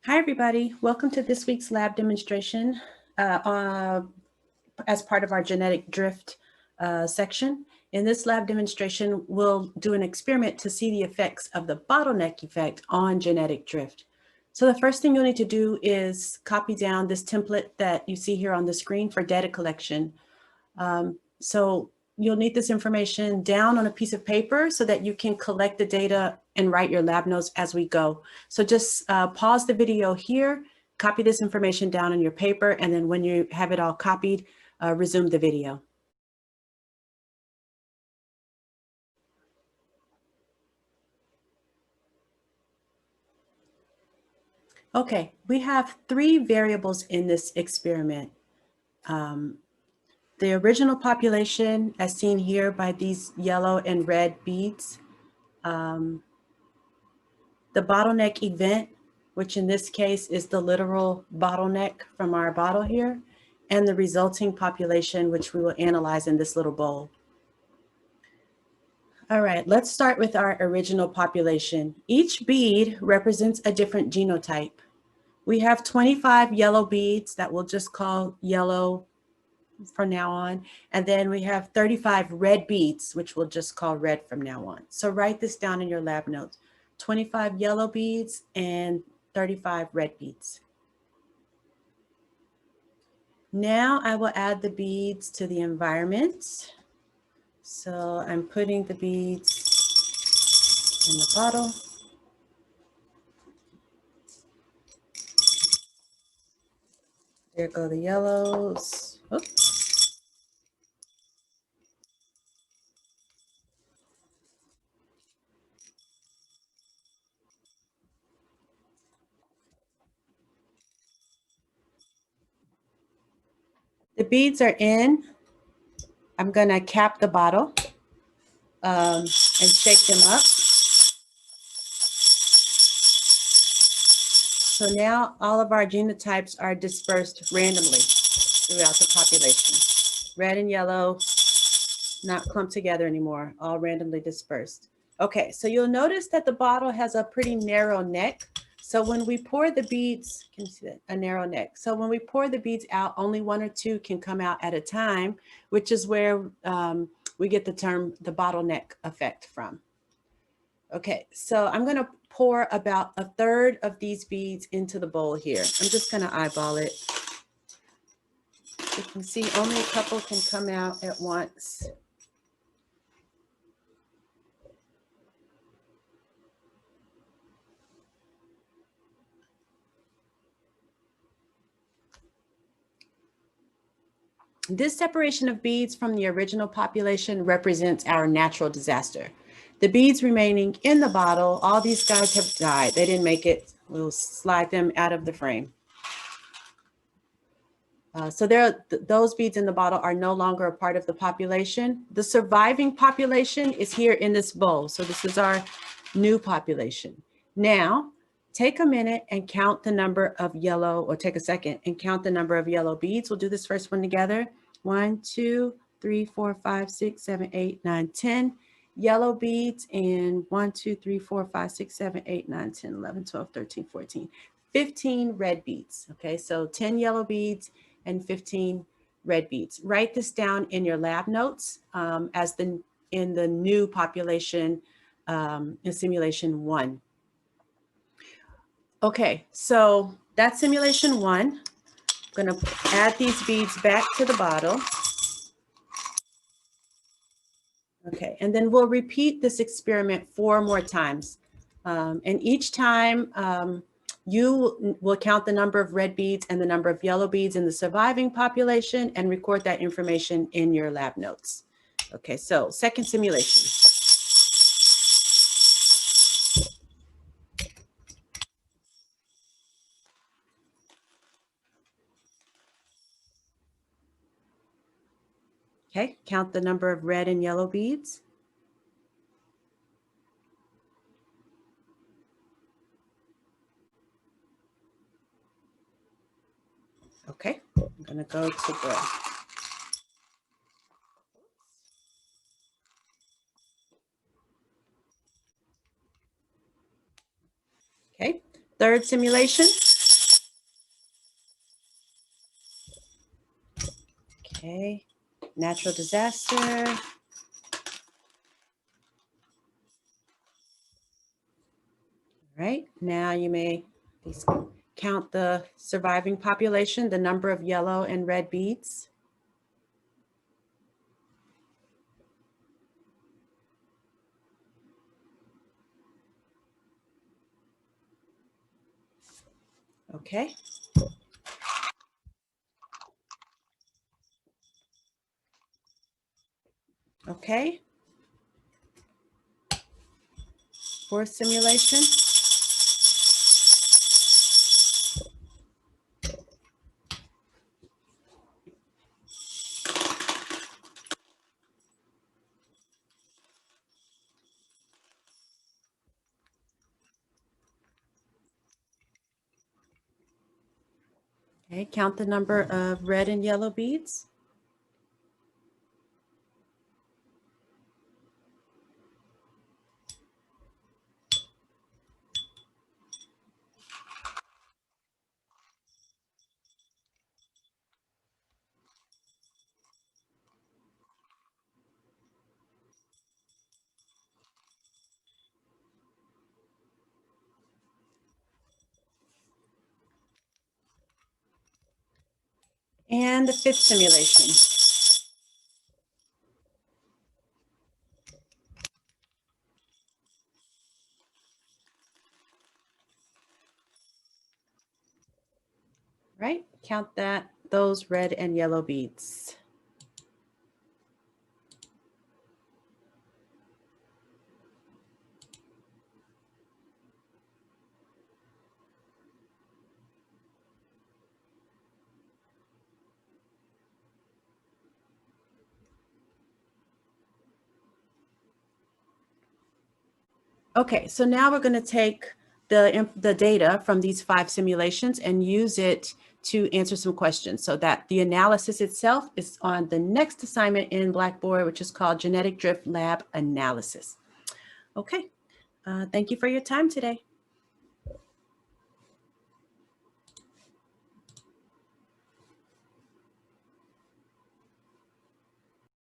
Hi, everybody. Welcome to this week's lab demonstration as part of our genetic drift section. In this lab demonstration, we'll do an experiment to see the effects of the bottleneck effect on genetic drift. So the first thing you'll need to do is copy down this template that you see here on the screen for data collection. So you'll need this information down on a piece of paper so that you can collect the data and write your lab notes as we go. So just pause the video here, copy this information down on your paper, and then when you have it all copied, resume the video. Okay, we have three variables in this experiment. The original population, as seen here by these yellow and red beads, the bottleneck event, which in this case is the literal bottleneck from our bottle here, and the resulting population, which we will analyze in this little bowl. All right, let's start with our original population. Each bead represents a different genotype. We have 25 yellow beads that we'll just call yellow from now on. And then we have 35 red beads, which we'll just call red from now on. So write this down in your lab notes. 25 yellow beads and 35 red beads. Now I will add the beads to the environment. So I'm putting the beads in the bottle. There go the yellows. Oops. The beads are in. I'm going to cap the bottle and shake them up. So now all of our genotypes are dispersed randomly throughout the population. Red and yellow, not clumped together anymore, all randomly dispersed. Okay, so you'll notice that the bottle has a pretty narrow neck. So when we pour the beads, can you see that? A narrow neck. So when we pour the beads out, only one or two can come out at a time, which is where we get the term the bottleneck effect from. Okay, so I'm going to pour about a third of these beads into the bowl here. I'm just going to eyeball it. You can see only a couple can come out at once. This separation of beads from the original population represents our natural disaster. The beads remaining in the bottle, all these guys have died. They didn't make it. We'll slide them out of the frame. So those beads in the bottle are no longer a part of the population. The surviving population is here in this bowl. So this is our new population. Now, take a minute and count the number of yellow, or take a second and count the number of yellow beads. We'll do this first one together. 1, 2, 3, 4, 5, 6, 7, 8, 9, 10 yellow beads, and 1, 2, 3, 4, 5, 6, 7, 8, 9, 10, 11, 12, 13, 14, 15 red beads. Okay, so 10 yellow beads and 15 red beads. Write this down in your lab notes as in the new population in simulation 1. Okay, so that's simulation 1. I'm going to add these beads back to the bottle. Okay, and then we'll repeat this experiment 4 more times. And each time you will count the number of red beads and the number of yellow beads in the surviving population and record that information in your lab notes. Okay, so second simulation. Okay, count the number of red and yellow beads. Okay, I'm going to go to the okay, third simulation. Okay, natural disaster. Right, now you may please count the surviving population, the number of yellow and red beads. Okay. Okay. Fourth simulation. Okay, count the number of red and yellow beads. And the fifth simulation. Right, count those red and yellow beads. Okay, so now we're going to take the data from these 5 simulations and use it to answer some questions, so that the analysis itself is on the next assignment in Blackboard, which is called Genetic Drift Lab Analysis. Okay, thank you for your time today.